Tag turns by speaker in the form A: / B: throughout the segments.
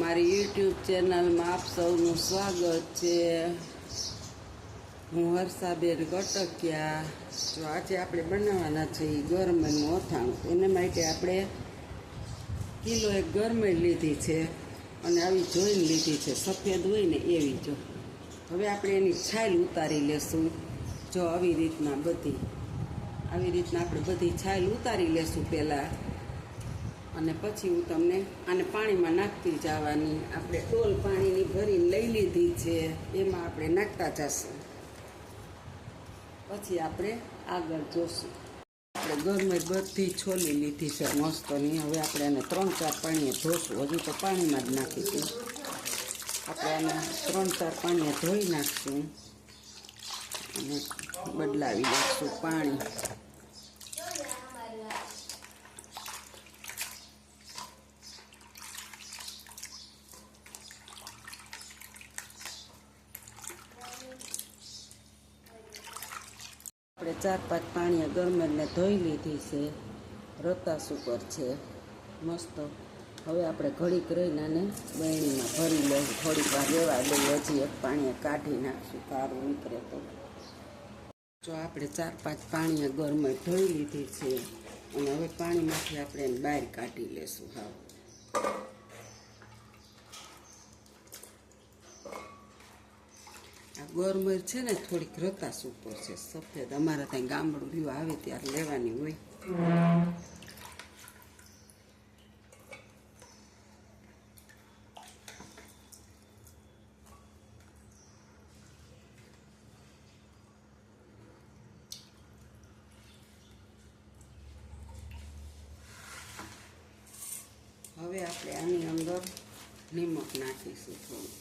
A: મારી યુટ્યુબ ચેનલમાં આપ સૌનું સ્વાગત છે। હું હર્ષાબેન કટકિયા। જો આજે આપણે બનાવવાના છે ગરમેલનું અથાણું। એના માટે આપણે કિલો એક ગરમેલ લીધી છે અને આવી જોઈને લીધી છે, સફેદ હોય ને એવી। જો હવે આપણે એની છાલ ઉતારી લેશું। જો આવી રીતના આપણે બધી છાલ ઉતારી લેશું પહેલાં, અને પછી હું તમને આને પાણીમાં નાખતી જવાની। આપણે ડોલ પાણીની ભરીને લઈ લીધી છે, એમાં આપણે નાખતા જશું, પછી આપણે આગળ જોશું। આપણે ગરમેલ બધી છોલી લીધી છે મસ્તની। હવે આપણે એને 3-4 પાણીએ ધોશું। હજુ તો પાણીમાં જ નાખીશું। આપણે આને 3-4 પાણીએ ધોઈ નાખશું અને બદલાવી નાખશું પાણી। આપણે 4-5 પાણીએ ગરમેલને ધોઈ લીધી છે, રતાસ ઉપર છે મસ્ત। હવે આપણે ઘડીક રહીને આને બરણીમાં ભરી લઈશું, થોડીક વાર રહેવા દઈએ। હજી એક પાણીએ કાઢી નાખશું, કારું નીકળે તો। જો આપણે 4-5 પાણીએ ગરમેલ ધોઈ લીધી છે અને હવે પાણીમાંથી આપણે એને બહાર કાઢી લેશું। હા, આ ગરમેલ છે ને થોડીક રતાસ ઉપર છે, સફેદ। અમારે ત્યાં ગામડું રીવા આવે ત્યારે લેવાની હોય। હવે આપણે આની અંદર નિમક નાખીશું થોડું।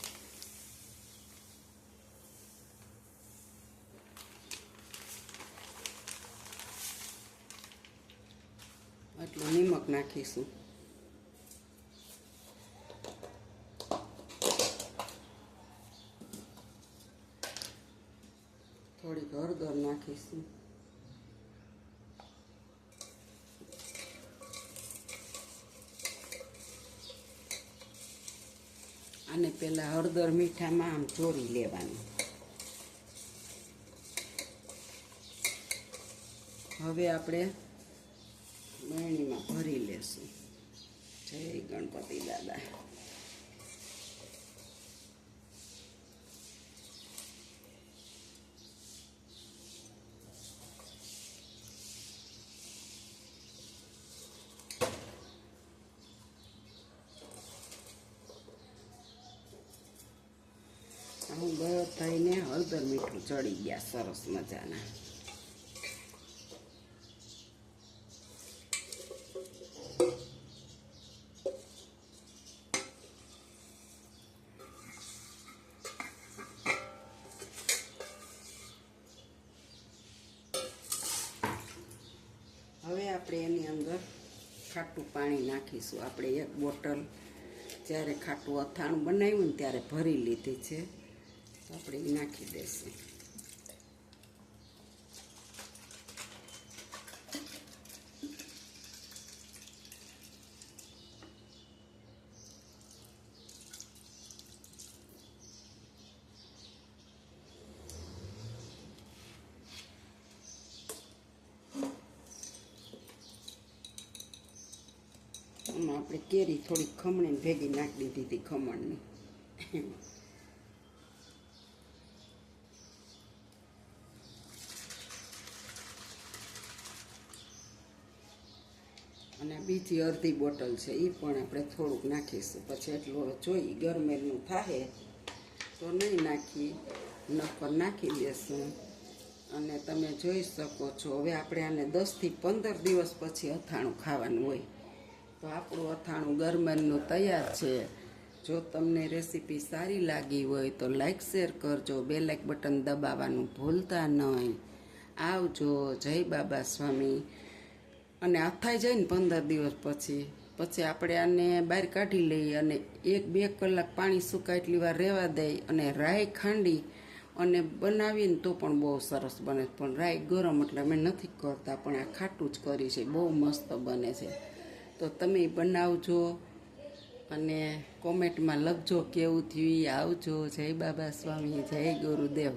A: એટલું નિમક નાખીશું। થોડીક હળદર નાખીશું। આને પહેલાં હળદર મીઠામાં આમ ચોરી લેવાનું। હવે આપણે બરણીમાં ભરી લેશું। જય ગણપતિ દાદા। હું બધાને હળદર મીઠું ચડી ગયા સરસ મજાના। હવે આપણે એની અંદર ખાટું પાણી નાખીશું। આપણે 1 બોટલ જ્યારે ખાટું અથાણું બનાવ્યું ને ત્યારે ભરી લીધી છે, તો આપણે એ નાખી દઈશું। આમાં આપણે કેરી થોડીક ખમણીને ભેગી નાખી દીધી હતી, ખમણની। અને બીજી અડધી બોટલ છે એ પણ આપણે થોડુંક નાખીશું। પછી એટલું જોઈ ગરમેલનું થાય તો નહીં નાખી, નકર નાખી દેશું। અને તમે જોઈ શકો છો હવે આપણે આને 10થી 15 દિવસ પછી અથાણું ખાવાનું હોય। તો આપણું અથાણું ગરમેલનું તૈયાર છે। જો તમને રેસીપી સારી લાગી હોય તો લાઈક શેર કરજો, બેલ આઇકન બટન દબાવવાનું ભૂલતા નહીં। આવજો, જય બાબા સ્વામી। અને અથાઈ જાય ને 15 દિવસ પછી આપણે આને બહાર કાઢી લઈએ અને 1-2 કલાક પાણી સુકાય એટલી વાર રહેવા દઈ અને રાઈ ખાંડી અને બનાવીને તો પણ બહુ સરસ બને। પણ રાઈ ગરમ એટલે અમે નથી કરતા, પણ આ ખાટું જ કરી છે, બહુ મસ્ત બને છે। તો તમે બનાવજો। અને કોમેન્ટમાં લખજો કેવું થયું. આવજો. જય બાબા સ્વામી, જય ગુરુદેવ.